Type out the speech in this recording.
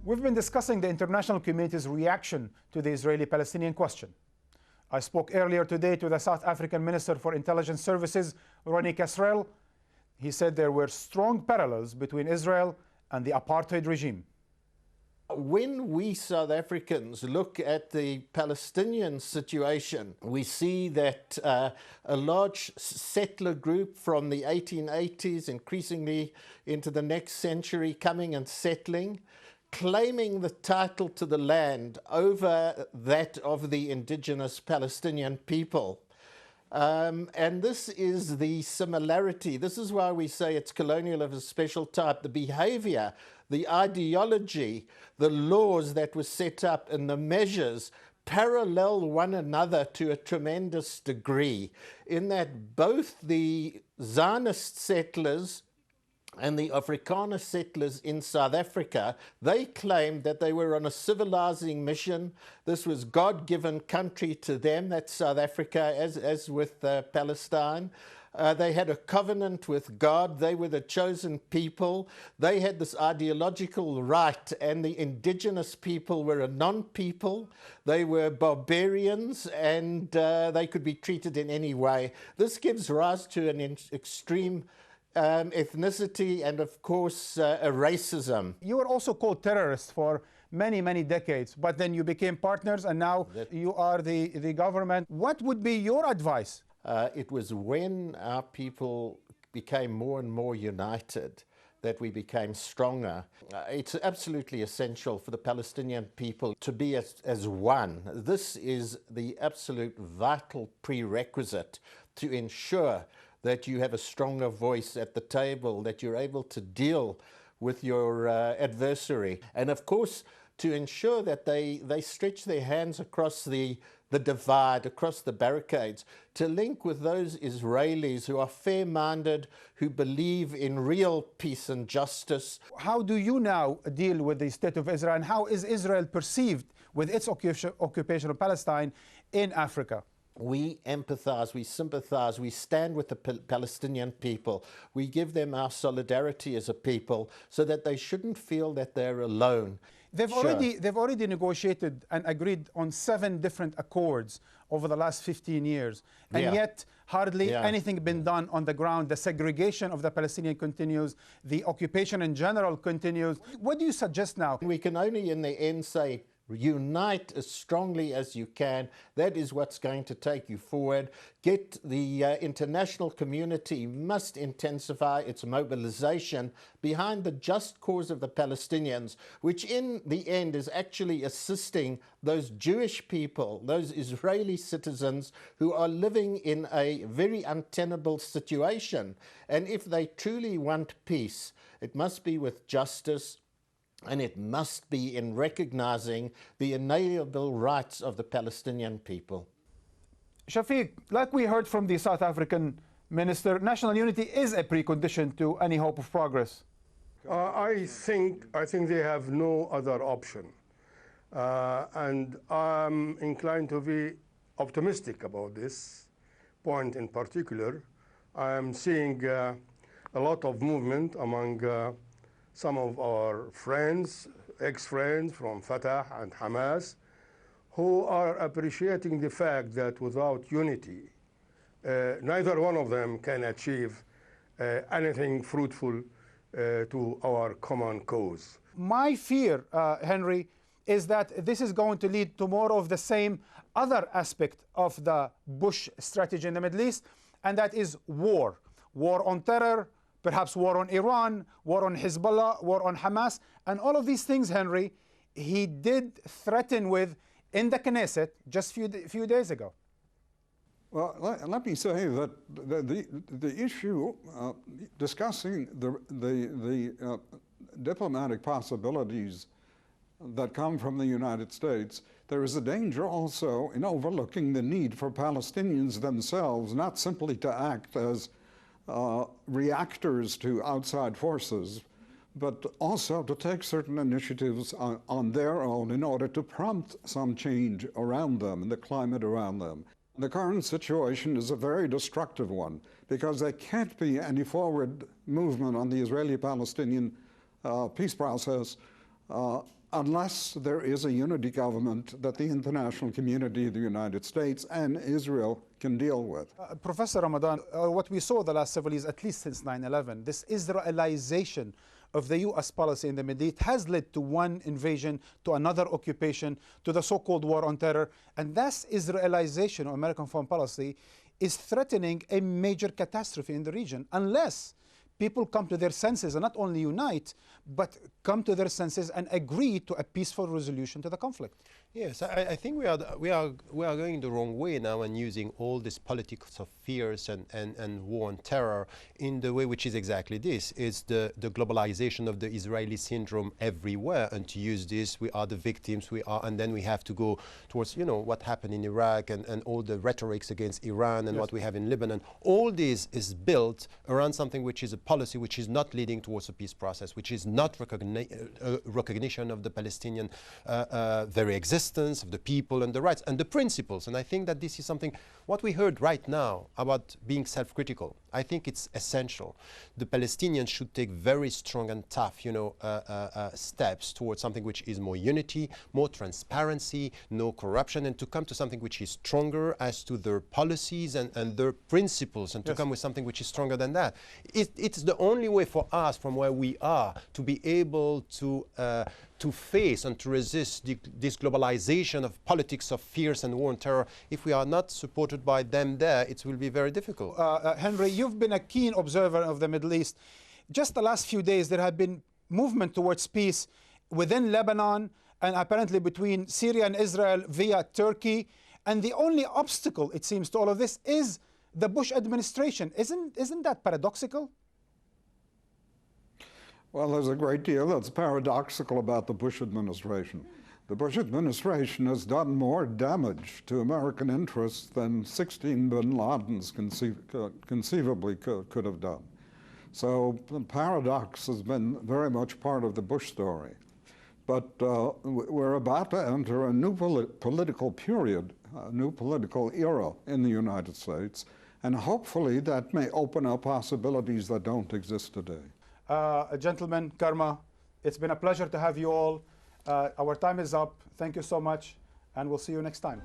We've been discussing the international community's reaction to the Israeli-Palestinian question. I spoke earlier today to the South African Minister for Intelligence Services, Ronnie Kasril. He said there were strong parallels between Israel and the apartheid regime. When we South Africans look at the Palestinian situation, we see that a large settler group from the 1880s, increasingly into the next century, coming and settling, claiming the title to the land over that of the indigenous Palestinian people. And this is the similarity. This is why we say it's colonial of a special type. The behavior, the ideology, the laws that were set up and the measures parallel one another to a tremendous degree, in that both the Zionist settlers and the Afrikaner settlers in South Africa, they claimed that they were on a civilizing mission. This was God-given country to them, that's South Africa, as with Palestine. They had a covenant with God. They were the chosen people. They had this ideological right, and the indigenous people were a non-people. They were barbarians, and they could be treated in any way. This gives rise to an extreme ethnicity and, of course, a racism. You were also called terrorists for many, many decades, but then you became partners and now you are the government. What would be your advice? It was when our people became more and more united that we became stronger. It's absolutely essential for the Palestinian people to be as one. This is the absolute vital prerequisite to ensure that you have a stronger voice at the table, that you're able to deal with your adversary. And of course, to ensure that they stretch their hands across the divide, across the barricades, to link with those Israelis who are fair-minded, who believe in real peace and justice. How do you now deal with the state of Israel, and how is Israel perceived with its occupation of Palestine in Africa? We empathize, we sympathize, we stand with the Palestinian people. We give them our solidarity as a people so that they shouldn't feel that they're alone. They've already negotiated and agreed on 7 different accords over the last 15 years, and yet hardly anything been done on the ground. The segregation of the Palestinians continues, the occupation in general continues. What do you suggest now? We can only in the end say, unite as strongly as you can. That is what's going to take you forward. The international community must intensify its mobilization behind the just cause of the Palestinians, which in the end is actually assisting those Jewish people, those Israeli citizens who are living in a very untenable situation. And if they truly want peace, it must be with justice, and it must be in recognizing the inalienable rights of the Palestinian people. Shafiq, like we heard from the South African minister, national unity is a precondition to any hope of progress. I think they have no other option. And I'm inclined to be optimistic about this point in particular. I'm seeing a lot of movement among some of our friends, ex-friends from Fatah and Hamas, who are appreciating the fact that without unity, neither one of them can achieve anything fruitful to our common cause. My fear, Henry, is that this is going to lead to more of the same other aspect of the Bush strategy in the Middle East, and that is war. War on terror, perhaps war on Iran, war on Hezbollah, war on Hamas, and all of these things, Henry, he did threaten with in the Knesset just a few days ago. Well, let me say that the issue discussing the diplomatic possibilities that come from the United States, there is a danger also in overlooking the need for Palestinians themselves, not simply to act as reactors to outside forces, but also to take certain initiatives on their own in order to prompt some change around them and the climate around them. The current situation is a very destructive one because there can't be any forward movement on the Israeli-Palestinian peace process unless there is a unity government that the international community, the United States and Israel can deal with. Professor Ramadan, what we saw the last several years, at least since 9/11, this Israelization of the U.S. policy in the Middle East has led to one invasion, to another occupation, to the so-called war on terror. And this Israelization of American foreign policy is threatening a major catastrophe in the region unless people come to their senses and not only unite, but come to their senses and agree to a peaceful resolution to the conflict. Yes, I think we are going the wrong way now and using all this politics of fears and war and terror in the way which is exactly this. It's the globalization of the Israeli syndrome everywhere, and to use this, we are the victims, and then we have to go towards, what happened in Iraq and all the rhetorics against Iran and what we have in Lebanon. All this is built around something which is a policy which is not leading towards a peace process, which is not recognition of the Palestinian very existence, of the people and the rights and the principles. And I think that this is something, what we heard right now about being self-critical, I think it's essential. The Palestinians should take very strong and tough, steps towards something which is more unity, more transparency, no corruption, and to come to something which is stronger as to their policies and their principles, and to come with something which is stronger than that. It's the only way for us, from where we are, to be able to face and to resist this globalization of politics of fears and war and terror. If we are not supported by them there, it will be very difficult. Henry, you've been a keen observer of the Middle East. Just the last few days, there have been movement towards peace within Lebanon and apparently between Syria and Israel via Turkey. And the only obstacle, it seems, to all of this is the Bush administration. Isn't that paradoxical? Well, there's a great deal that's paradoxical about the Bush administration. The Bush administration has done more damage to American interests than 16 bin Ladens conceivably could have done. So the paradox has been very much part of the Bush story. But we're about to enter a new political period, a new political era in the United States, and hopefully that may open up possibilities that don't exist today. Gentlemen, Karma, it's been a pleasure to have you all. Our time is up. Thank you so much, and we'll see you next time.